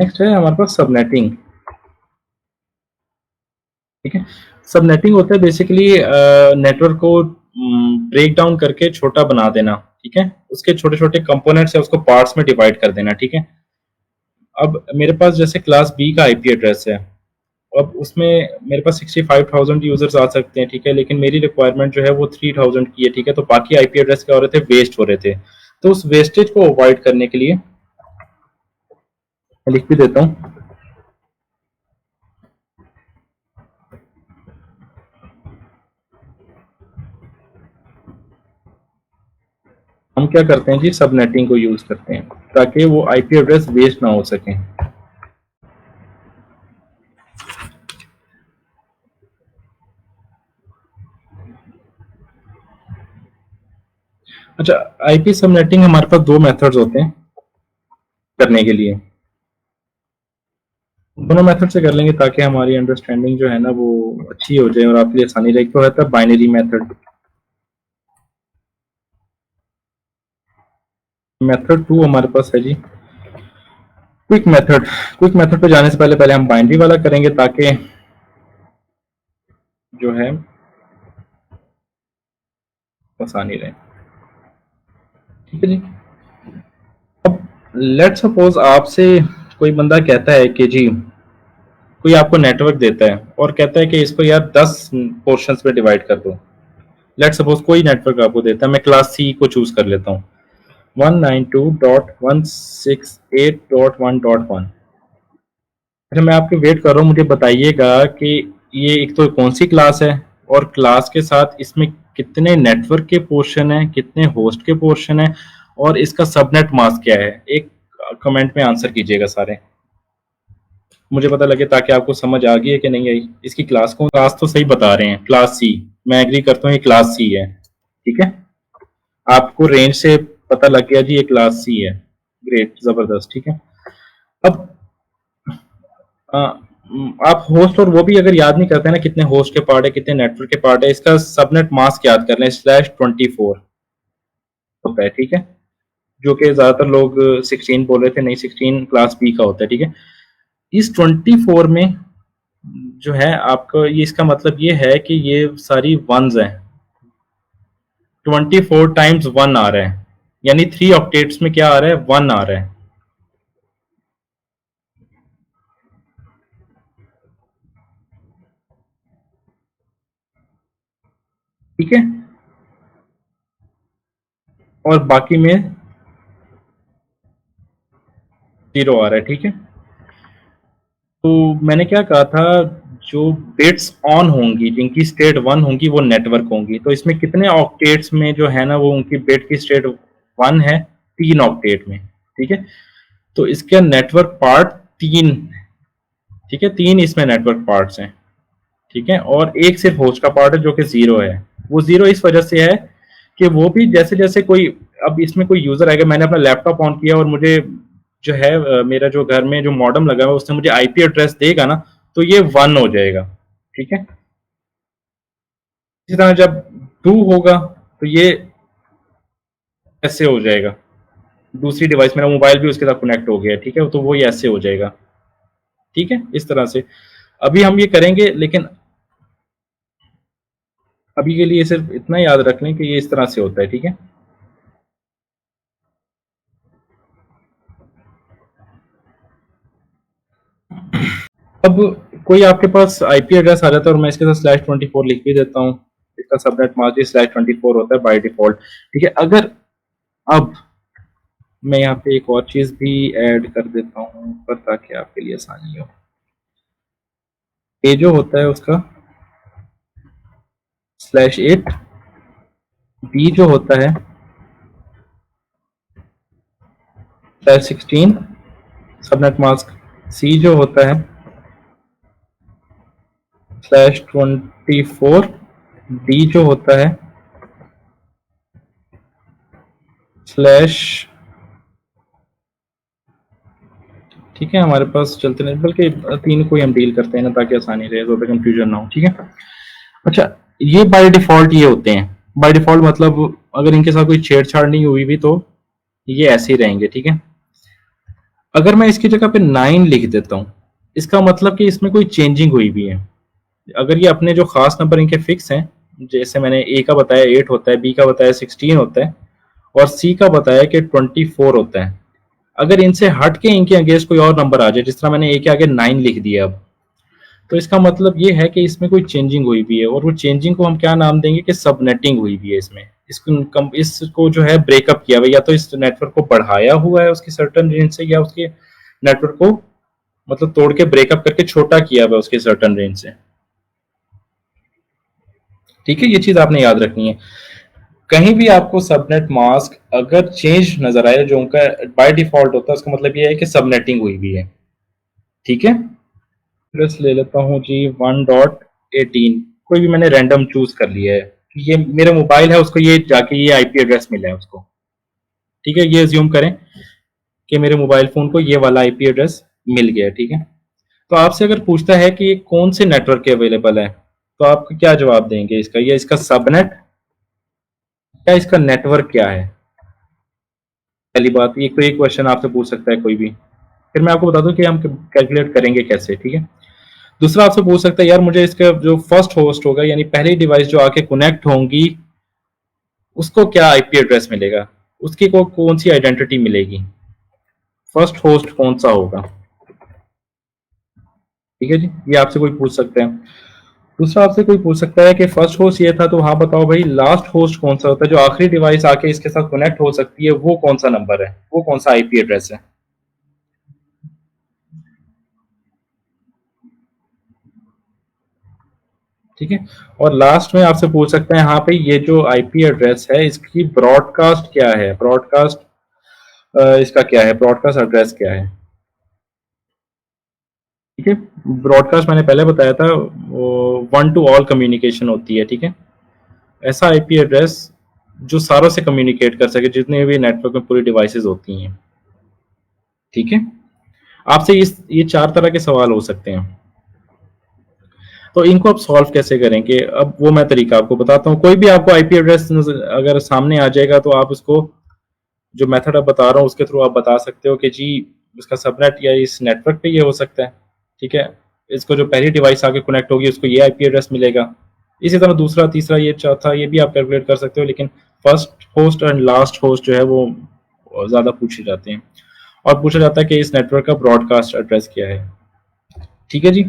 Next है हमारे पास subnetting. ठीक है, सबनेटिंग होता है बेसिकली नेटवर्क को ब्रेक डाउन करके छोटा बना देना। ठीक है, उसके छोटे छोटे कंपोनेंट्स है उसको पार्ट्स में डिवाइड कर देना। ठीक है, अब मेरे पास जैसे क्लास बी का आईपी एड्रेस है, अब उसमें मेरे पास 65,000 यूजर्स आ सकते हैं। ठीक है, लेकिन मेरी रिक्वायरमेंट जो है वो 3,000 की है। ठीक है, तो बाकी आईपी एड्रेस क्या हो रहे थे, वेस्ट हो रहे थे। तो उस वेस्टेज को अवॉइड करने के लिए मैं लिख भी देता हूँ। हम क्या करते हैं जी, सबनेटिंग को यूज करते हैं ताकि वो आईपी एड्रेस वेस्ट ना हो सके। अच्छा, आईपी सबनेटिंग हमारे पास दो मेथड्स होते हैं करने के लिए। दोनों मेथड से कर लेंगे ताकि हमारी अंडरस्टैंडिंग जो है ना वो अच्छी हो जाए और आपके लिए आसानी रहेगी। तो होता है बाइनरी मेथड। मेथड टू हमारे पास है जी क्विक मेथड। क्विक मेथड पे जाने से पहले पहले हम बाइनरी वाला करेंगे ताकि जो है आसानी रहे। ठीक है जी, अब लेट सपोज आपसे कोई बंदा कहता है कि जी, कोई आपको नेटवर्क देता है और कहता है कि इसको यार 10 पोर्शंस में डिवाइड कर दो। लेट सपोज कोई नेटवर्क आपको देता है, मैं क्लास सी को चूज कर लेता हूँ, 192.168.1.1। अच्छा, मैं आपके वेट कर रहा हूँ, मुझे बताइएगा कि ये एक तो कौन सी क्लास है और क्लास के साथ इसमें कितने नेटवर्क के पोर्शन है, कितने होस्ट के पोर्शन है और इसका सबनेट मास्क क्या है। एक कमेंट में आंसर कीजिएगा सारे, मुझे पता लगे ताकि आपको समझ आ गई है कि नहीं आई। इसकी क्लास को, क्लास तो सही बता रहे हैं, क्लास सी। मैं एग्री करता हूँ ये क्लास सी है। ठीक है, आपको रेंज से पता लग गया जी ये क्लास सी है। ग्रेट, जबरदस्त। ठीक है, अब अ, आप होस्ट और वो भी अगर याद नहीं करते ना कितने होस्ट के पार्ट है, कितने नेटवर्क के पार्ट है, इसका सबनेट मास्क याद कर लें, /24 होता है। ठीक है, जो कि ज्यादातर लोग 16 बोल रहे थे, नहीं 16 क्लास बी का होता है। ठीक है, इस 24 में जो है आपको ये, इसका मतलब ये है कि ये सारी वंस हैं। 24 टाइम्स 1 आ रहा है, यानी 3 ऑक्टेट्स में क्या आ रहा है, 1 आ रहा है। ठीक है, और बाकी में 0 आ रहा है। ठीक है, तो मैंने क्या कहा था, जो बिट्स ऑन होंगी जिनकी स्टेट 1 होंगी वो नेटवर्क होंगी। तो इसमें कितने ऑक्टेट्स में जो है ना वो उनकी बिट की स्टेट 1 है, 3 ऑक्टेट में। ठीक है, तो इसका नेटवर्क पार्ट 3। ठीक है, 3 इसमें नेटवर्क पार्ट्स हैं। ठीक है, और एक सिर्फ होस्ट का पार्ट है जो कि 0 है। वो 0 इस वजह से है कि वो भी जैसे जैसे कोई, अब इसमें कोई यूजर आएगा, मैंने अपना लैपटॉप ऑन किया और मुझे जो है मेरा जो घर में जो मॉडेम लगा हुआ है उसने मुझे आईपी एड्रेस देगा ना, तो ये 1 हो जाएगा। ठीक है, इसी तरह जब 2 होगा तो ये ऐसे हो जाएगा। दूसरी डिवाइस, मेरा मोबाइल भी उसके साथ कनेक्ट हो गया है। ठीक है, तो वो ये ऐसे हो जाएगा। ठीक है, इस तरह से अभी हम ये करेंगे, लेकिन अभी के लिए सिर्फ इतना याद रख लें कि ये इस तरह से होता है। ठीक है, अब कोई आपके पास आईपी एड्रेस आ जाता है और मैं इसके साथ /24 लिख भी देता हूँ। इसका सबनेट मास्क /24 होता है बाय डिफॉल्ट। ठीक है, अगर अब मैं यहाँ पे एक और चीज भी ऐड कर देता हूँ पर ताकि आपके लिए आसानी हो। ए जो होता है उसका /8, बी जो होता है /16 सबनेट मास्क, सी जो होता है /24, डी जो होता है स्लैश। ठीक है, हमारे पास चलते नहीं, बल्कि 3 को ही हम डील करते हैं ना ताकि आसानी रहे, ज़्यादा कंफ्यूजन ना हो। ठीक है, अच्छा, ये बाय डिफॉल्ट ये होते हैं। बाय डिफॉल्ट मतलब अगर इनके साथ कोई छेड़छाड़ नहीं हुई भी तो ये ऐसे ही रहेंगे। ठीक है, अगर मैं इसकी जगह पे 9 लिख देता हूँ, इसका मतलब कि इसमें कोई चेंजिंग हुई भी है। अगर ये अपने जो खास नंबर इनके फिक्स हैं, जैसे मैंने ए का बताया 8 होता है, बी का बताया 16 होता है और सी का बताया कि 24 होता है। अगर इनसे हट के इनके अगेंस्ट कोई और नंबर आ जाए, जिस तरह मैंने ए के आगे 9 लिख दिया अब, तो इसका मतलब ये है कि इसमें कोई चेंजिंग हुई भी है और वो चेंजिंग को हम क्या नाम देंगे कि सबनेटिंग हुई भी है इसमें। इसको जो है ब्रेकअप किया हुआ है, या तो इस नेटवर्क को बढ़ाया हुआ है उसकी सर्टन रेंज से, या उसके नेटवर्क को मतलब तोड़ के ब्रेकअप करके छोटा किया हुआ है उसके सर्टन रेंज से। ठीक है, ये चीज आपने याद रखनी है। कहीं भी आपको सबनेट मास्क अगर चेंज नजर आए जो उनका बाय डिफॉल्ट होता है, उसका मतलब ये है कि सबनेटिंग हुई भी है। ठीक है, एड्रेस ले लेता हूँ जी 1.18, कोई भी मैंने रैंडम चूज कर लिया है। ये मेरा मोबाइल है, उसको ये जाके ये आईपी एड्रेस मिला है उसको। ठीक है, ये अज्यूम करें कि मेरे मोबाइल फोन को ये वाला आईपी एड्रेस मिल गया है। ठीक है, तो आपसे अगर पूछता है कि ये कौन से नेटवर्क के अवेलेबल है, तो आप क्या जवाब देंगे इसका? ये इसका सबनेट या इसका नेटवर्क क्या है? पहली बात, ये कोई क्वेश्चन आपसे पूछ सकता है कोई भी, फिर मैं आपको बता दूं कि हम कैलकुलेट करेंगे कैसे। ठीक है, दूसरा आपसे पूछ सकता है यार मुझे इसका जो फर्स्ट होस्ट होगा, यानी पहली डिवाइस जो आके कनेक्ट होंगी, उसको क्या आईपी एड्रेस मिलेगा, उसकी कौन सी आइडेंटिटी मिलेगी, फर्स्ट होस्ट कौन सा होगा। ठीक है जी, ये आपसे कोई पूछ सकता है। दूसरा आपसे कोई पूछ सकता है कि फर्स्ट होस्ट ये था, तो हाँ बताओ भाई लास्ट होस्ट कौन सा होता है, जो आखिरी डिवाइस आके इसके साथ कनेक्ट हो सकती है, वो कौन सा नंबर है, वो कौन सा आईपी एड्रेस है। ठीक है, और लास्ट में आपसे पूछ सकते हैं हाँ भाई ये जो आईपी एड्रेस है इसकी ब्रॉडकास्ट क्या है, ब्रॉडकास्ट इसका क्या है, ब्रॉडकास्ट एड्रेस क्या है। ठीक है, ब्रॉडकास्ट मैंने पहले बताया था वो वन टू ऑल कम्युनिकेशन होती है। ठीक है, ऐसा आईपी एड्रेस जो सारों से कम्युनिकेट कर सके, जितने भी नेटवर्क में पूरी डिवाइसेस होती हैं। ठीक है, आपसे ये चार तरह के सवाल हो सकते हैं, तो इनको आप सॉल्व कैसे करेंगे, अब वो मैं तरीका आपको बताता हूँ। कोई भी आपको आईपी एड्रेस अगर सामने आ जाएगा, तो आप उसको जो मेथड अब बता रहा हूँ उसके थ्रू आप बता सकते हो कि जी उसका सबनेट या इस नेटवर्क पे ये हो सकता है। ठीक है, इसको जो पहली डिवाइस आके कनेक्ट होगी उसको ये आईपी एड्रेस मिलेगा। इसी तरह दूसरा, तीसरा, ये चौथा, ये भी आप कैलकुलेट कर सकते हो, लेकिन first host and last host जो है वो ज़्यादा पूछे जाते हैं, और पूछा जाता है कि इस नेटवर्क का ब्रॉडकास्ट एड्रेस क्या है। ठीक है जी,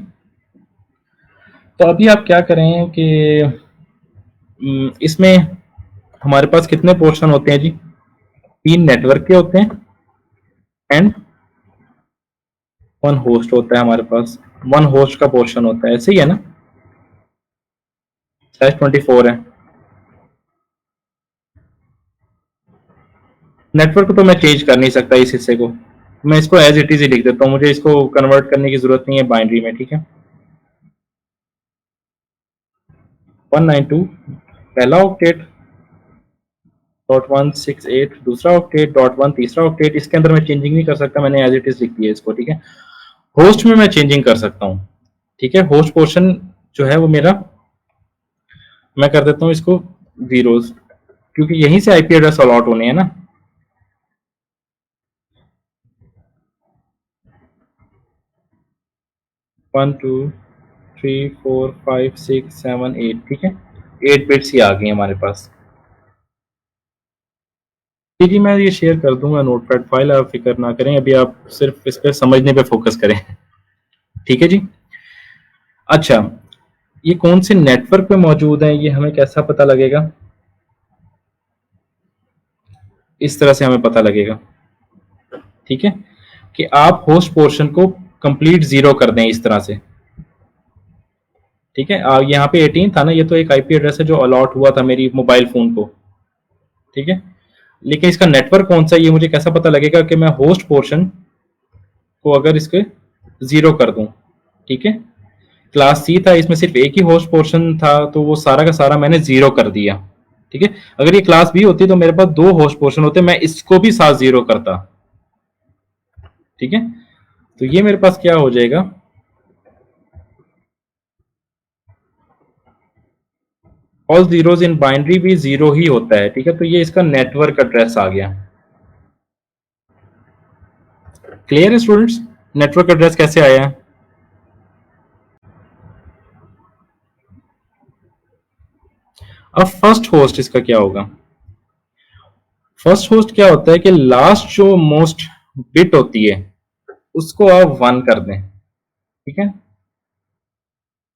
तो अभी आप क्या करें कि इसमें हमारे पास कितने पोर्शन होते हैं जी? 3 नेटवर्क के होते हैं एंड 1 होस्ट होता है हमारे पास। 1 होस्ट का पोर्शन होता है, ऐसे ही है ना? /24 है। नेटवर्क को तो मैं चेंज कर नहीं सकता इस हिस्से को, मैं इसको एज इट इज ही लिख देता हूँ, मुझे इसको कन्वर्ट करने की जरूरत नहीं है बाइनरी में। ठीक है, 192 पहला ऑक्टेट, .168 दूसरा ऑक्टेट, .1 तीसरा ऑक्टेट। इसके अंदर मैं चेंजिंग नहीं कर सकता, मैंने एज इट इज लिख दिया इसको। ठीक है, होस्ट में मैं चेंजिंग कर सकता हूँ। ठीक है, होस्ट पोर्शन जो है वो मेरा, मैं कर देता हूँ इसको जीरोज, क्योंकि यहीं से आईपी एड्रेस अलॉट होने हैं ना। 1 2 3 4 5 6 7 8। ठीक है, 8 बिट्स ही आ गई हमारे पास। जी जी, मैं ये शेयर कर दूंगा नोटपैड फाइल, आप फिक्र ना करें, अभी आप सिर्फ इस पे समझने पे फोकस करें। ठीक है जी। अच्छा, ये कौन से नेटवर्क पे मौजूद है, ये हमें कैसा पता लगेगा? इस तरह से हमें पता लगेगा। ठीक है, कि आप होस्ट पोर्शन को कंप्लीट जीरो कर दें इस तरह से। ठीक है, यहाँ पे 18 था ना, ये तो एक आईपी एड्रेस है जो अलॉट हुआ था मेरी मोबाइल फोन को। ठीक है, लेकिन इसका नेटवर्क कौन सा है ये मुझे कैसा पता लगेगा? कि मैं होस्ट पोर्शन को अगर इसके जीरो कर दूं। ठीक है, क्लास सी था, इसमें सिर्फ एक ही होस्ट पोर्शन था, तो वो सारा का सारा मैंने जीरो कर दिया। ठीक है, अगर ये क्लास बी होती तो मेरे पास 2 होस्ट पोर्शन होते, मैं इसको भी साथ जीरो करता। ठीक है, तो ये मेरे पास क्या हो जाएगा? ऑल जीरोज इन बाइनरी भी जीरो ही होता है। ठीक है, तो ये इसका नेटवर्क एड्रेस आ गया। क्लियर है स्टूडेंट्स, नेटवर्क एड्रेस कैसे आया है? अब फर्स्ट होस्ट इसका क्या होगा? फर्स्ट होस्ट क्या होता है कि लास्ट जो मोस्ट बिट होती है उसको आप 1 कर दें, ठीक है?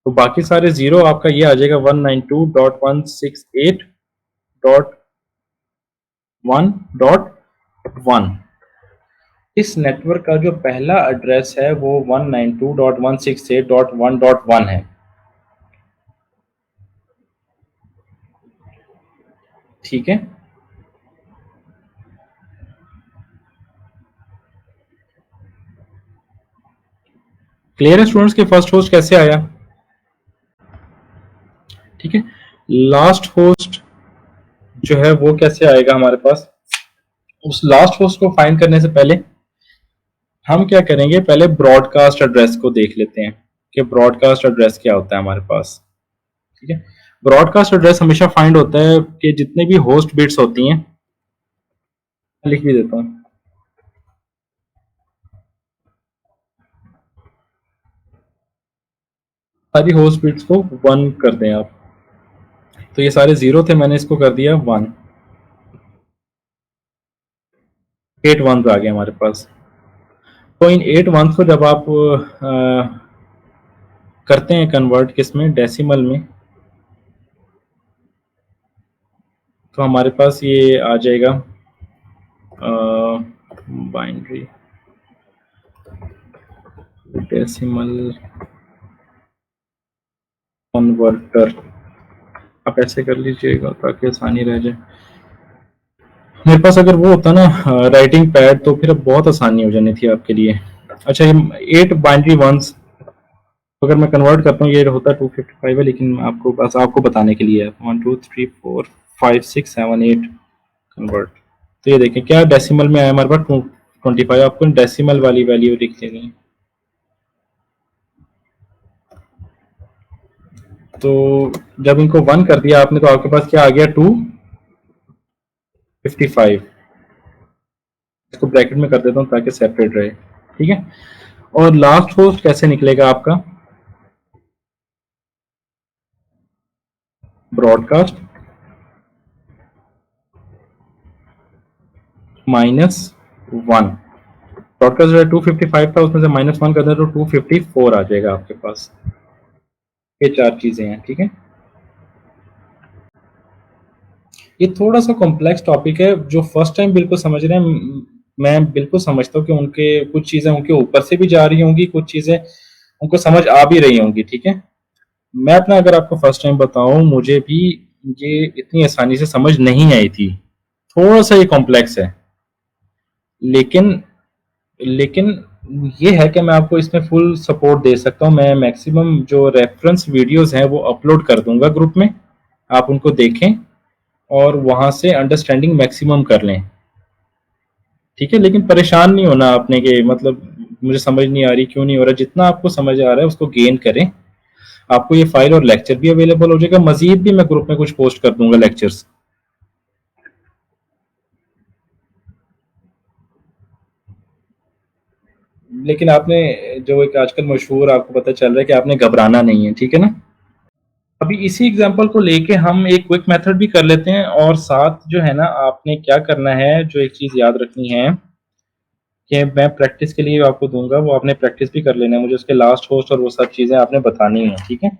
तो बाकी सारे जीरो आपका ये आ जाएगा 192.168.1.1। इस नेटवर्क का जो पहला एड्रेस है वो 192.168.1.1 है, ठीक है? क्लियर है स्टूडेंट्स के फर्स्ट होस्ट कैसे आया? ठीक है, लास्ट होस्ट जो है वो कैसे आएगा हमारे पास? उस लास्ट होस्ट को फाइंड करने से पहले हम क्या करेंगे, पहले ब्रॉडकास्ट एड्रेस को देख लेते हैं कि ब्रॉडकास्ट एड्रेस क्या होता है हमारे पास, ठीक है? ब्रॉडकास्ट एड्रेस हमेशा फाइंड होता है कि जितने भी होस्ट बिट्स होती हैं, लिख भी देता हूँ, सारी होस्ट बिट्स को 1 कर दें आप। तो ये सारे जीरो थे, मैंने इसको कर दिया 1, 8 1 आ गए हमारे पास। तो इन 8 1 को जब आप करते हैं कन्वर्ट किसमें, डेसिमल में, तो हमारे पास ये आ जाएगा बाइनरी डेसिमल कन्वर्टर। आप ऐसे कर लीजिएगा ताकि आसानी रह जाए। मेरे पास अगर वो होता ना राइटिंग पैड तो फिर अब बहुत आसानी हो जानी थी आपके लिए। अच्छा, ये 8 बाइनरी वंस अगर मैं कन्वर्ट करता हूँ, ये होता है 255 है, लेकिन आपको बस आपको बताने के लिए है 1 2 3 4 5 6 7 8 कन्वर्ट। तो ये देखें क्या डेसिमल में आया हमारे पास 225। आपको डेसिमल वाली वैल्यू लिख लेनी है। तो जब इनको 1 कर दिया आपने तो आपके पास क्या आ गया 255। इसको ब्रैकेट में कर देता हूँ ताकि सेपरेट रहे, ठीक है? और लास्ट होस्ट कैसे निकलेगा आपका? ब्रॉडकास्ट -1। ब्रॉडकास्ट जो है 255 था, उसमें से -1 कर दें तो 254 आ जाएगा आपके पास। ये 4 चीजें हैं, ठीक है? ये थोड़ा सा कॉम्प्लेक्स टॉपिक है, जो फर्स्ट टाइम बिल्कुल समझ रहे हैं मैं बिल्कुल समझता हूँ कि उनके कुछ चीजें उनके ऊपर से भी जा रही होंगी, कुछ चीजें उनको समझ आ भी रही होंगी, ठीक है? मैं अपना अगर आपको फर्स्ट टाइम बताऊं, मुझे भी ये इतनी आसानी से समझ नहीं आई थी। थोड़ा सा ये कॉम्प्लेक्स है, लेकिन लेकिन ये है कि मैं आपको इसमें फुल सपोर्ट दे सकता हूँ। मैं मैक्सिमम जो रेफरेंस वीडियोस हैं वो अपलोड कर दूंगा ग्रुप में, आप उनको देखें और वहां से अंडरस्टैंडिंग मैक्सिमम कर लें, ठीक है? लेकिन परेशान नहीं होना आपने कि मतलब मुझे समझ नहीं आ रही, क्यों नहीं हो रहा। जितना आपको समझ आ रहा है उसको गेन करें। आपको ये फाइल और लेक्चर भी अवेलेबल हो जाएगा, मजीद भी मैं ग्रुप में कुछ पोस्ट कर दूंगा लेक्चर्स। लेकिन आपने जो एक आजकल मशहूर आपको पता चल रहा है कि आपने घबराना नहीं है, ठीक है ना? अभी इसी एग्जांपल को लेके हम एक क्विक मेथड भी कर लेते हैं, और साथ जो है ना आपने क्या करना है, जो एक चीज याद रखनी है कि मैं प्रैक्टिस के लिए आपको दूंगा, वो आपने प्रैक्टिस भी कर लेना है। मुझे उसके लास्ट होस्ट और वो सब चीजें आपने बतानी है, ठीक है?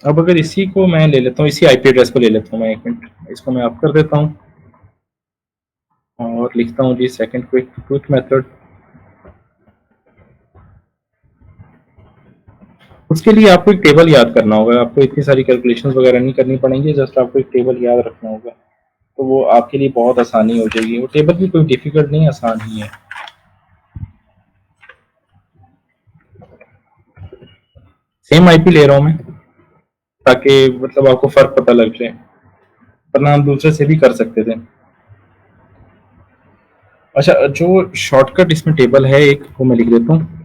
अब अगर इसी को मैं ले लेता हूँ, इसी आईपी एड्रेस को ले लेता हूँ मैं, 1 मिनट इसको मैं अप कर देता हूँ और लिखता हूँ जी सेकंड क्विक क्विक मेथड। उसके लिए आपको एक टेबल याद करना होगा, आपको इतनी सारी कैलकुलेशंस वगैरह नहीं करनी पड़ेंगी, जस्ट आपको एक टेबल याद रखना होगा, तो वो आपके लिए बहुत आसानी हो जाएगी। वो टेबल भी कोई डिफिकल्ट नहीं, आसान ही है। सेम आईपी ले रहा हूँ मैं ताकि मतलब आपको फर्क पता लग जाए, वरना हम दूसरे से भी कर सकते थे। अच्छा, जो शॉर्टकट इसमें टेबल है एक, वो मैं लिख देता हूँ।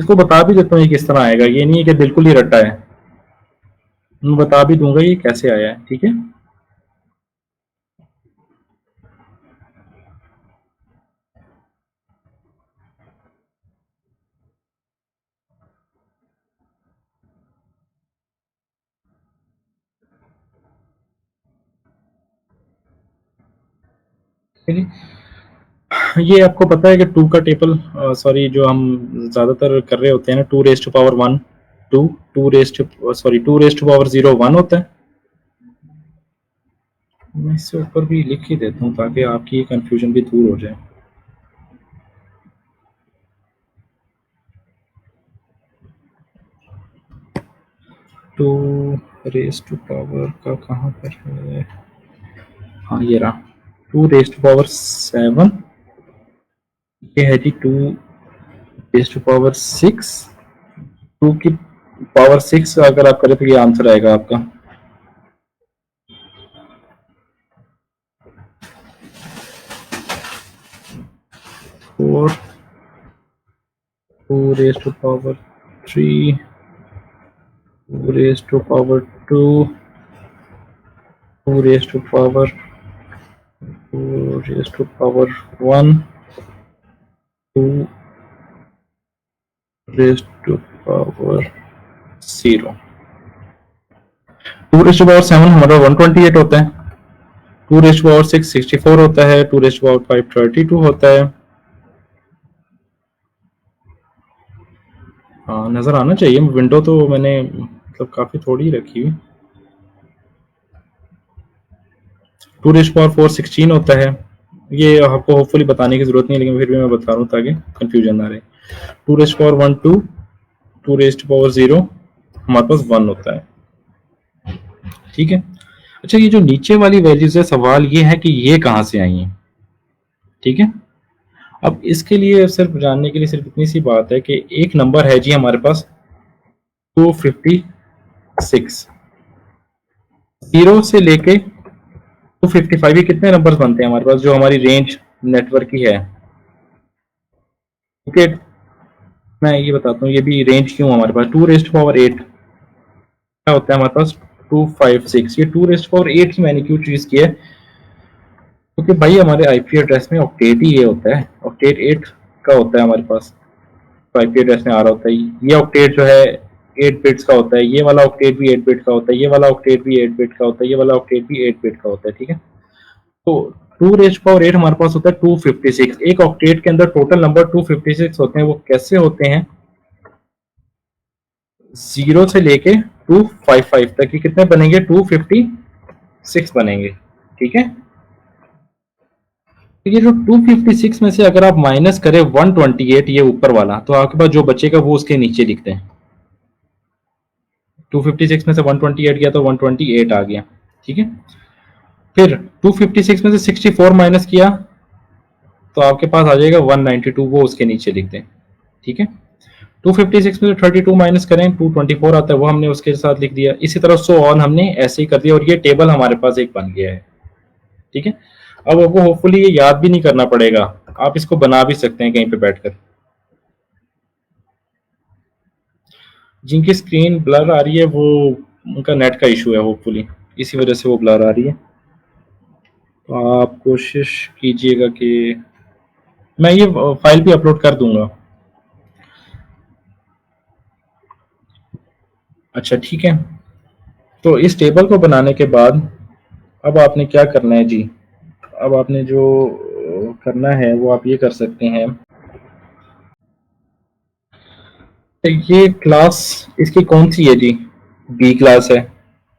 इसको बता भी देता हूँ ये किस तरह आएगा, ये नहीं है कि बिल्कुल ही रट्टा है, मैं बता भी दूंगा ये कैसे आया है, ठीक है। ठीक है, ये आपको पता है कि टू का टेबल, सॉरी, जो हम ज्यादातर कर रहे होते हैं ना, two raised to power one two, two raised to power zero one होता है। मैं इससे ऊपर भी लिख ही देता हूँ ताकि आपकी ये कंफ्यूजन भी दूर हो जाए। टू रेस्ट टू पावर का कहाँ पर है, हाँ ये रहा, two raised to power seven, ये है जी two raised to power six, two की पावर सिक्स अगर आप करें तो ये आंसर आएगा आपका। Four, two raised to power three, two raised to power two, two raised to power, two raised to power one, two raised to power zero. Two raised to power seven हमारा 128 होता है, two raised to power six 64 होता है, two raised to power five 32 होता है। हाँ नजर आना चाहिए, विंडो तो मैंने मतलब काफी थोड़ी रखी हुई। टू रेस्ट पावर फोर 16 होता है, ये आपको होपफुली बताने की जरूरत नहीं है, लेकिन फिर भी मैं बता रहा हूँ ताकि कंफ्यूजन ना रहे। Two raised power one two, two raised power zero हमारे पास वन होता है, ठीक है। अच्छा, ये जो नीचे वाली वैल्यूज है, सवाल ये है कि ये कहाँ से आई हैं, ठीक है। अब इसके लिए सिर्फ जानने के लिए सिर्फ इतनी सी बात है कि एक नंबर है जी हमारे पास 256, जीरो से लेके 255, ये कितने नंबर्स बनते हैं हमारे पास जो हमारी रेंज नेटवर्क की है, ओके। मैं ये बताता हूँ ये भी रेंज क्यों हमारे पास, टू रेस्ट पावर एट क्या होता है हमारे पास 256, ये टू रेस्ट पावर एट ही मैंने क्यों चूज किया है, क्योंकि भाई हमारे आईपी एड्रेस में ऑक्टेट ही ये होता है, ऑक्टेट एट का होता है हमारे पास, तो आईपी एड्रेस में आ रहा होता है ये ऑक्टेट जो है 8 बिट्स का होता है, ये वाला ऑक्टेट भी 8 बिट का होता है, ये वाला ऑक्टेट भी 8 बिट का होता है, ये वाला ऑक्टेट भी 8 बिट का होता है, ठीक है। तो टू रेस्ट पावर एट हमारे पास होता है 256, एक ऑक्टेट के अंदर टोटल नंबर 256 होते हैं, वो कैसे होते हैं, जीरो से लेके 255 तक, ये कितने बनेंगे 256 बनेंगे, ठीक है। तो ये जो 256 में से अगर आप माइनस करें 128, ये ऊपर वाला, तो आपके पास जो बचेगा वो उसके नीचे लिखते हैं, 256 में से 128 गया तो 128 आ गया, ठीक है। फिर 256 में से 64 माइनस किया तो आपके पास आ जाएगा 192, वो उसके नीचे लिखते हैं, ठीक है। 256 में से 32 माइनस करें 224 आता है, वो हमने उसके साथ लिख दिया, इसी तरह सो ऑन हमने ऐसे ही कर दिया, और ये टेबल हमारे पास एक बन गया है, ठीक है। अब आपको होपफुली ये याद भी नहीं करना पड़ेगा, आप इसको बना भी सकते हैं कहीं पे बैठकर। जिनकी स्क्रीन ब्लर आ रही है वो उनका नेट का इशू है, होपफुली इसी वजह से वो ब्लर आ रही है, तो आप कोशिश कीजिएगा कि मैं ये फाइल भी अपलोड कर दूंगा। अच्छा ठीक है, तो इस टेबल को बनाने के बाद अब आपने क्या करना है जी, अब आपने जो करना है वो आप ये कर सकते हैं, ये क्लास इसकी कौन सी है जी, बी क्लास है,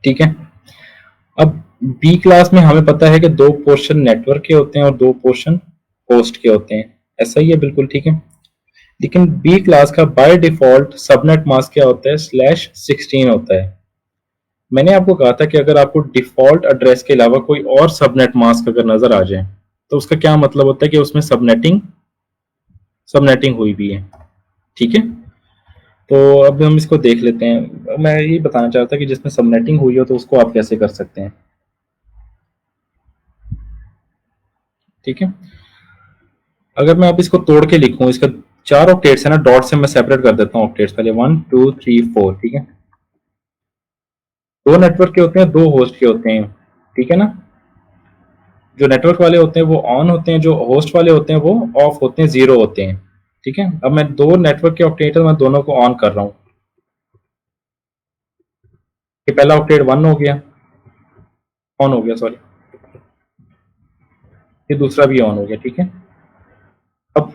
ठीक है। अब बी क्लास में हमें पता है कि दो पोर्शन नेटवर्क के होते हैं और दो पोर्शन होस्ट के होते हैं, ऐसा ही है बिल्कुल, ठीक है। लेकिन बी क्लास का बाय डिफॉल्ट सबनेट मास्क क्या होता है, /16 होता है। मैंने आपको कहा था कि अगर आपको डिफॉल्ट एड्रेस के अलावा कोई और सबनेट मास्क अगर नजर आ जाए तो उसका क्या मतलब होता है कि उसमें सबनेटिंग सबनेटिंग हुई भी है, ठीक है। तो अब हम इसको देख लेते हैं, मैं ये बताना चाहता कि जिसमें सबनेटिंग हुई हो तो उसको आप कैसे कर सकते हैं, ठीक है। अगर मैं अब इसको तोड़ के लिखूं, इसका 4 ऑक्टेट्स है ना, डॉट से मैं सेपरेट कर देता हूँ ऑक्टेट्स पहले, 1 2 3 4, ठीक है। दो नेटवर्क के होते हैं, दो होस्ट के होते हैं, ठीक है ना। जो नेटवर्क वाले होते हैं वो ऑन होते हैं, जो होस्ट वाले होते हैं वो ऑफ होते हैं, जीरो होते हैं, ठीक है। अब मैं दो नेटवर्क के ऑक्टेट मैं दोनों को ऑन कर रहा हूँ। ये पहला ऑक्टेट 1 हो गया, ऑन हो गया, सॉरी। ये दूसरा भी ऑन हो गया, ठीक है। अब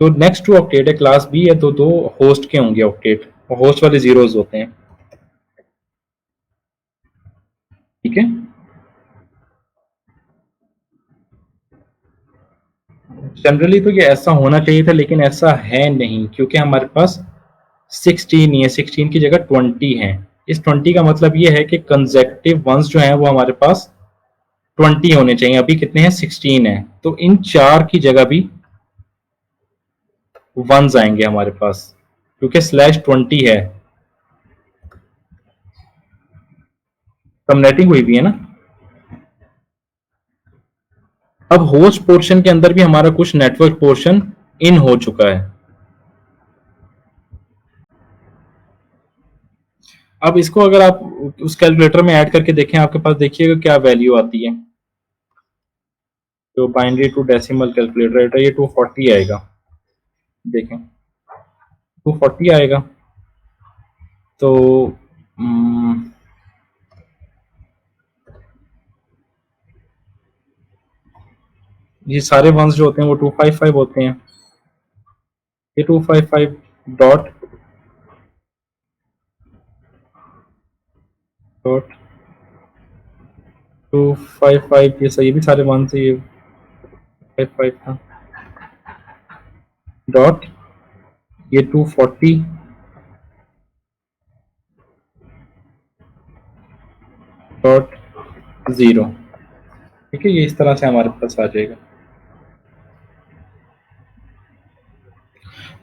तो नेक्स्ट टू ऑक्टेट है क्लास बी है, तो दो होस्ट के होंगे ऑक्टेट, और होस्ट वाले जीरोज होते हैं, ठीक है। जनरली तो ये ऐसा होना चाहिए था, लेकिन ऐसा है नहीं, क्योंकि हमारे पास 16 ही है, 16 की जगह 20 है। इस 20 का मतलब ये है कि कंसेक्टिव वंस जो है वो हमारे पास 20 होने चाहिए, अभी कितने हैं, 16 है, तो इन चार की जगह भी वंस आएंगे हमारे पास, क्योंकि /20 है। सबनेटिंग हुई भी है ना। अब होस्ट पोर्शन के अंदर भी हमारा कुछ नेटवर्क पोर्शन इन हो चुका है। अब इसको अगर आप उस कैलकुलेटर में ऐड करके देखें, आपके पास देखिएगा क्या वैल्यू आती है। जो बाइनरी टू डेसिमल कैलकुलेटर है, ये 240 आएगा, देखें 240 आएगा। तो ये सारे वंस जो होते हैं वो 255 होते हैं। ये 255 डॉट डॉट 255, ये सही, भी सारे वन से ये 55 था, डॉट ये 240 डॉट 0, ठीक है। ये इस तरह से हमारे पास आ जाएगा।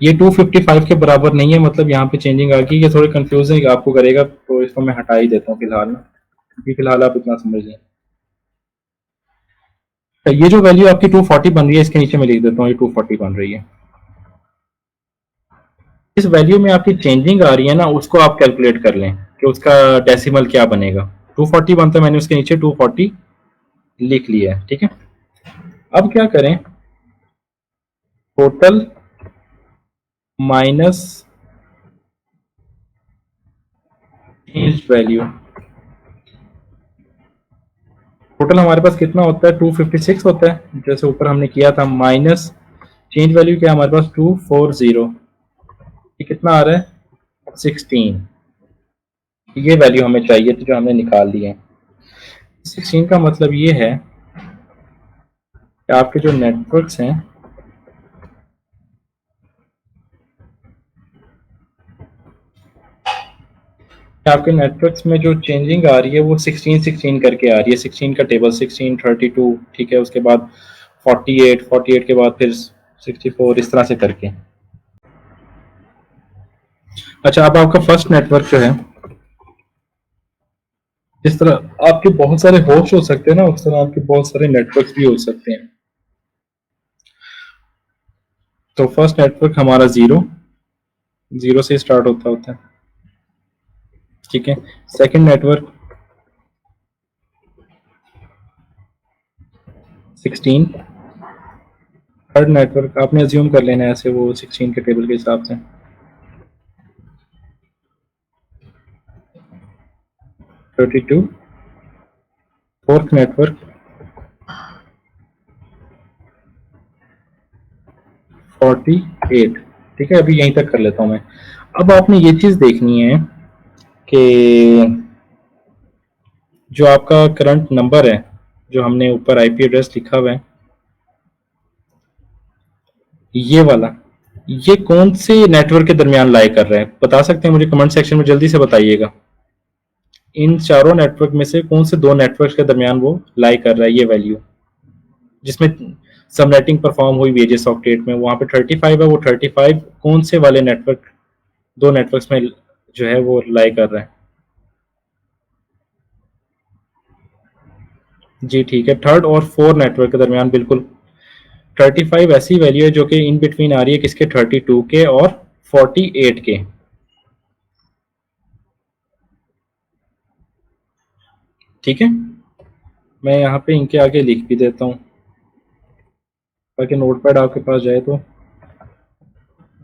ये 255 के बराबर नहीं है, मतलब यहाँ पे चेंजिंग आ गई, ये थोड़ी कंफ्यूजिंग आपको करेगा, तो इसको मैं हटा ही देता हूँ फिलहाल ना, क्योंकि फिलहाल आप इतना समझ लें। तो ये जो वैल्यू आपकी 240 बन रही है, इसके नीचे मैं लिख देता हूँ, ये 240 बन रही है। इस वैल्यू में आपकी चेंजिंग आ रही है ना, उसको आप कैलकुलेट कर लें कि उसका डेसिमल क्या बनेगा। 240 बनता है, मैंने उसके नीचे 240 लिख लिया है, ठीक है। अब क्या करें, total minus change value, total हमारे पास कितना होता है, 256 होता है, जैसे ऊपर हमने किया था, माइनस चेंज वैल्यू क्या हमारे पास 240, ये कितना आ रहा है 16। ये वैल्यू हमें चाहिए थी जो हमने निकाल ली है। 16 का मतलब ये है कि आपके जो नेटवर्क्स हैं, आपके नेटवर्क्स में जो चेंजिंग आ रही है वो 16 16 करके आ रही है, 16 का टेबल, 16 32, ठीक है, उसके बाद 48 48 के बाद फिर 64, इस तरह से करके। अच्छा, अब आपका फर्स्ट नेटवर्क जो है, जिस तरह आपके बहुत सारे होस्ट हो सकते हैं ना, उस तरह आपके बहुत सारे नेटवर्क भी हो सकते हैं। तो फर्स्ट नेटवर्क हमारा जीरो, जीरो से स्टार्ट होता है, ठीक है। सेकंड नेटवर्क 16, थर्ड नेटवर्क आपने अज्यूम कर लेना है ऐसे, वो 16 के टेबल के हिसाब से 32, फोर्थ नेटवर्क 48, ठीक है। अभी यहीं तक कर लेता हूँ मैं। अब आपने ये चीज देखनी है कि जो आपका करंट नंबर है, जो हमने ऊपर आईपी एड्रेस लिखा हुआ है, ये वाला, ये कौन से नेटवर्क के दरमियान लाई कर रहा है, बता सकते हैं मुझे कमेंट सेक्शन में जल्दी से बताइएगा। इन चारों नेटवर्क में से कौन से दो नेटवर्क के दरमियान वो लाई कर रहा है, ये वैल्यू जिसमें सबनेटिंग परफॉर्म हुई हुई है, जिस ऑक्टेट में वहां पे 35 है, वो 35 कौन से वाले नेटवर्क, दो नेटवर्क्स में जो है वो लाई कर रहा है। जी ठीक है, थर्ड और फोर्थ नेटवर्क के दरमियान बिल्कुल 35 ऐसी वैल्यू है जो कि इन बिटवीन आ रही है किसके, 32 के और 48 के। ठीक है, मैं यहाँ पे इनके आगे लिख भी देता हूँ ताकि नोटपैड आपके पास जाए। तो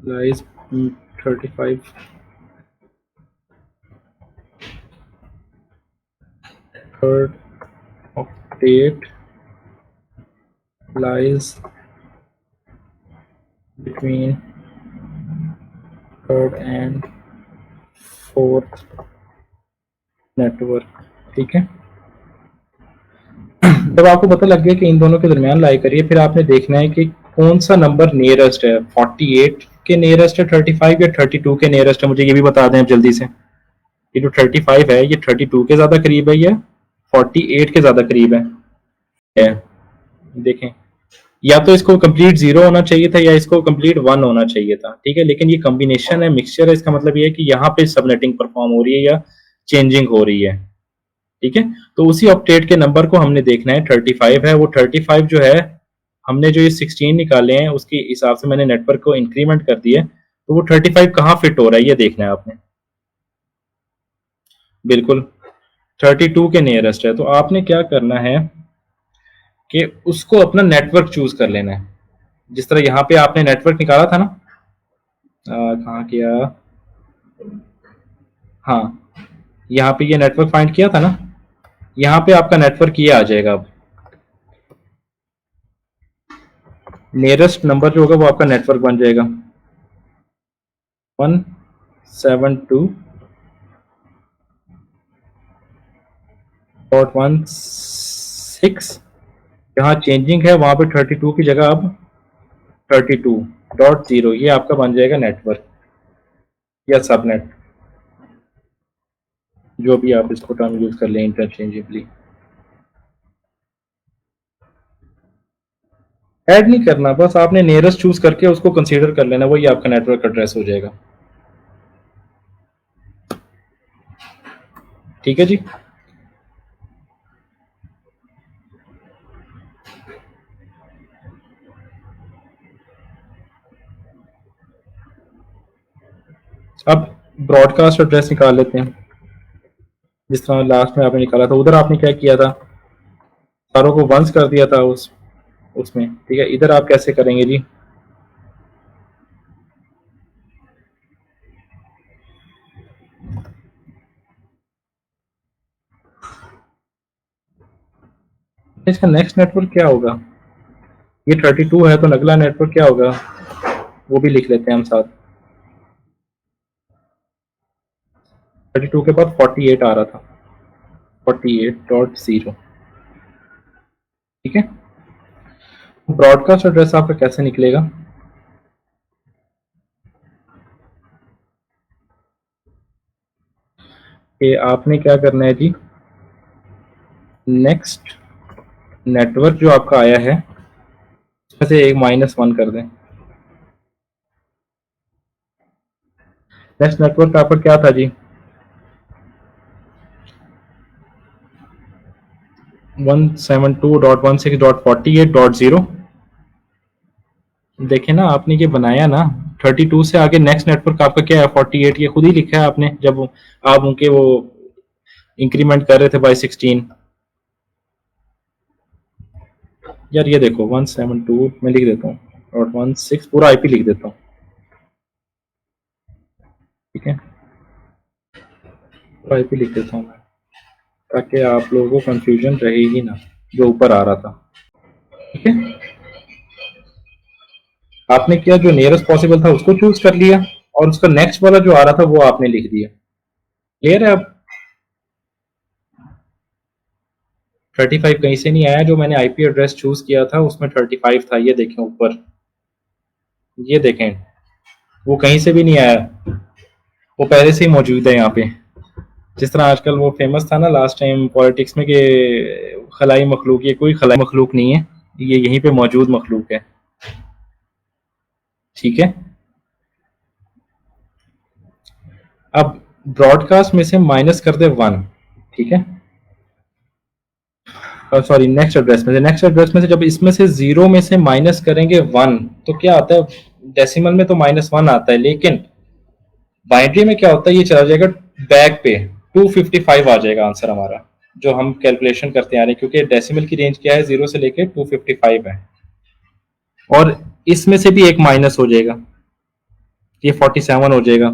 lies 35 third octet lies between third and fourth network. ठीक है, जब आपको पता लग गया कि इन दोनों के दरमियान लाई करिए, फिर आपने देखना है कि कौन सा नंबर नियरेस्ट है, 48 के नियरेस्ट है 35 या 32 के नियरेस्ट है। मुझे ये भी बता दें अब जल्दी से, ये जो 35 है ये 32 के ज़्यादा करीब है या 48 के ज़्यादा करीब है। देखें, या तो इसको कंप्लीट 0 होना चाहिए था या इसको कंप्लीट 1 होना चाहिए था। ठीक है, लेकिन ये कॉम्बिनेशन है, मिक्सचर है, इसका मतलब ये है कि यहाँ पे सबनेटिंग परफॉर्म हो रही है या चेंजिंग हो रही है। ठीक है, तो उसी ऑक्टेट के नंबर को हमने देखना है, 35 है, वो 35 जो है हमने जो ये 16 निकाले हैं उसके हिसाब से मैंने नेटवर्क को इंक्रीमेंट कर दिया, तो वो 35 कहाँ फिट हो रहा है ये देखना है आपने। बिल्कुल 32 के नियरेस्ट है, तो आपने क्या करना है कि उसको अपना नेटवर्क चूज कर लेना है। जिस तरह यहाँ पे आपने नेटवर्क निकाला था ना, कहाँ किया, हाँ यहाँ पे ये नेटवर्क फाइंड किया था ना, यहाँ पे आपका नेटवर्क ये आ जाएगा। अब नियरेस्ट नंबर जो होगा वो आपका नेटवर्क बन जाएगा 172.16। जहाँ चेंजिंग है वहां पे 32 की जगह अब 32.0, ये आपका बन जाएगा नेटवर्क या सबनेट, जो भी आप इसको टर्म यूज कर लें इंटरचेंजेबली। ऐड नहीं करना, बस आपने नियरेस्ट चूज करके उसको कंसीडर कर लेना, वही आपका नेटवर्क एड्रेस हो जाएगा। ठीक है जी, अब ब्रॉडकास्ट एड्रेस निकाल लेते हैं। जिस तरह लास्ट में आपने निकाला था, उधर आपने क्या किया था, सारों को वंस कर दिया था उसमें। ठीक है, इधर आप कैसे करेंगे जी, इसका नेक्स्ट नेटवर्क क्या होगा, ये 32 है तो अगला नेटवर्क क्या होगा वो भी लिख लेते हैं हम साथ। 32 के बाद 48 आ रहा था, 48.0। ठीक है, ब्रॉडकास्ट एड्रेस आपका कैसे निकलेगा, कि आपने क्या करना है जी, नेक्स्ट नेटवर्क जो आपका आया है उसमें से एक -1 कर दें। नेक्स्ट नेटवर्क आपका क्या था जी, 172.16.48.0। देखे ना आपने ये बनाया ना, 32 से आगे नेक्स्ट नेटवर्क आपका क्या है, 48, ये खुद ही लिखा है आपने जब आप उनके वो इंक्रीमेंट कर रहे थे बाय 16। यार ये देखो 172 मैं लिख देता हूँ और 16 पूरा आईपी लिख देता हूँ। ठीक है, पूरा आईपी लिख देता हूँ मैं, ताकि आप लोगों को कंफ्यूजन रहे ही ना जो ऊपर आ रहा था। ठीक है, आपने किया जो नियरेस्ट पॉसिबल था उसको चूज कर लिया, और उसका नेक्स्ट वाला जो आ रहा था वो आपने लिख दिया। क्लियर है अब, 35 कहीं से नहीं आया, जो मैंने आईपी एड्रेस चूज किया था उसमें 35 था, ये देखें ऊपर, ये देखें, वो कहीं से भी नहीं आया, वो पहले से ही मौजूद है यहाँ पे। जिस तरह आजकल वो फेमस था ना लास्ट टाइम पॉलिटिक्स में कि खलाई मखलूक, ये कोई खलाई मखलूक नहीं है, ये यहीं पे मौजूद मखलूक है। ठीक है, अब ब्रॉडकास्ट में से माइनस कर दे 1। ठीक है, सॉरी, नेक्स्ट एड्रेस में से जब इसमें से 0 में से माइनस करेंगे 1, तो क्या आता है, डेसिमल में तो -1 आता है, लेकिन बाइनरी में क्या होता है, ये चला जाएगा बैक पे, 255 आ जाएगा आंसर हमारा, जो हम कैलकुलेशन करते आ रहे हैं, क्योंकि डेसिमल की रेंज क्या है, 0 से लेके 255 है। और इसमें से भी एक माइनस हो जाएगा, ये 47 हो जाएगा।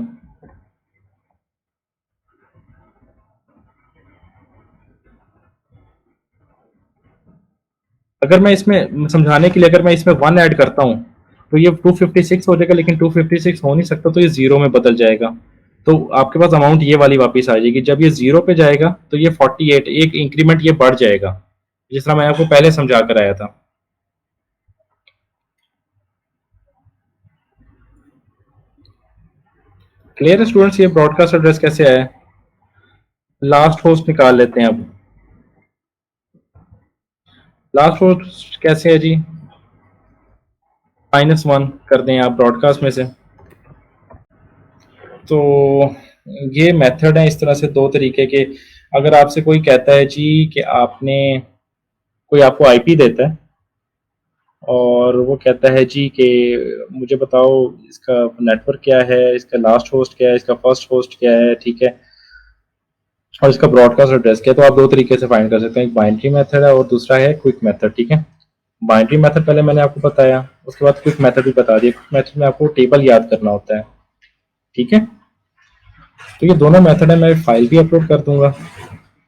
अगर मैं इसमें समझाने के लिए, अगर मैं इसमें 1 ऐड करता हूँ, तो ये 256 हो जाएगा, लेकिन 256 हो नहीं सकता, तो ये 0 में बदल जाएगा। तो आपके पास अमाउंट ये वाली वापस आ जाएगी। जब ये 0 पे जाएगा तो ये 48, एक इंक्रीमेंट ये बढ़ जाएगा, जिस तरह मैं आपको पहले समझा कर आया था। क्लियर है स्टूडेंट्स, ये ब्रॉडकास्ट एड्रेस कैसे आया? लास्ट होस्ट निकाल लेते हैं अब। लास्ट होस्ट कैसे है जी? -1 कर दें आप ब्रॉडकास्ट में से। तो ये मेथड है इस तरह से, दो तरीके के। अगर आपसे कोई कहता है जी कि आपने, कोई आपको आईपी देता है और वो कहता है जी कि मुझे बताओ इसका नेटवर्क क्या है, इसका लास्ट होस्ट क्या है, इसका फर्स्ट होस्ट क्या है, ठीक है, और इसका ब्रॉडकास्ट एड्रेस क्या है, तो आप दो तरीके से फाइंड कर सकते हैं, एक बाइनरी मेथड है और दूसरा है क्विक मेथड, ठीक है। बाइनरी मेथड पहले मैंने आपको बताया, उसके बाद क्विक मेथड भी बता दिया। क्विक मेथड में आपको टेबल याद करना होता है, ठीक है। तो ये दोनों मेथड है, मैं फाइल भी अपलोड कर दूंगा।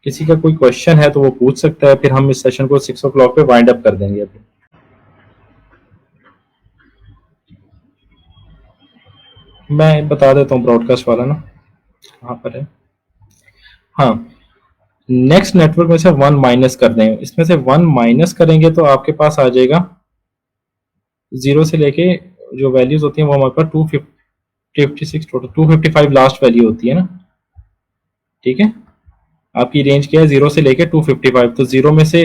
किसी का कोई क्वेश्चन है तो वो पूछ सकता है, फिर हम इस सेशन को 6 o'clock पे वाइंड अप कर देंगे अभी। मैं बता देता हूँ ब्रॉडकास्ट वाला ना, कहाँ पर है। हाँ, नेक्स्ट नेटवर्क में से 1 माइनस कर देंगे, इसमें से 1 माइनस करेंगे तो आपके पास आ जाएगा 0 से लेके, जो वैल्यूज होती हैं वो हमारे पास 256 टोटल, 255 लास्ट वैल्यू होती है ना, ठीक है। आपकी रेंज क्या है, 0 से लेके 255, तो 0 में से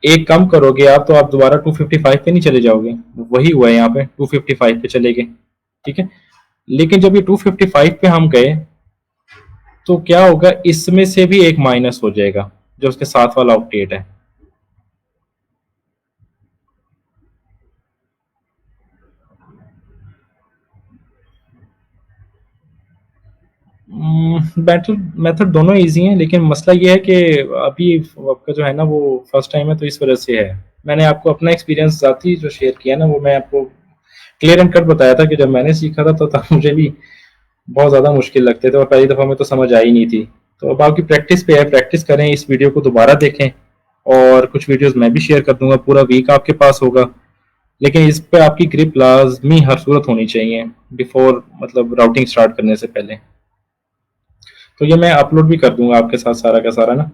एक कम करोगे आप तो आप दोबारा 255 पे नहीं चले जाओगे, वही हुआ है यहाँ पे, 255 पे चले गए, ठीक है। लेकिन जब ये 255 पे हम गए तो क्या होगा, इसमें से भी एक माइनस हो जाएगा, जो उसके साथ वाला ऑक्टेट है। मेथड मेथड दोनों इजी हैं, लेकिन मसला ये है कि अभी आपका जो है ना वो फर्स्ट टाइम है, तो इस वजह से है। मैंने आपको अपना एक्सपीरियंस जाती जो शेयर किया ना, वो मैं आपको क्लियर एंड कट बताया था कि जब मैंने सीखा था तो तब मुझे भी बहुत ज़्यादा मुश्किल लगते थे और पहली दफ़ा में तो समझ आई नहीं थी। तो अब आपकी प्रैक्टिस पे है, प्रैक्टिस करें, इस वीडियो को दोबारा देखें, और कुछ वीडियोस मैं भी शेयर कर दूंगा, पूरा वीक आपके पास होगा। लेकिन इस पे आपकी ग्रिप लाजमी हर सूरत होनी चाहिए बिफोर, मतलब राउटिंग स्टार्ट करने से पहले। तो ये मैं अपलोड भी कर दूंगा आपके साथ सारा का सारा ना।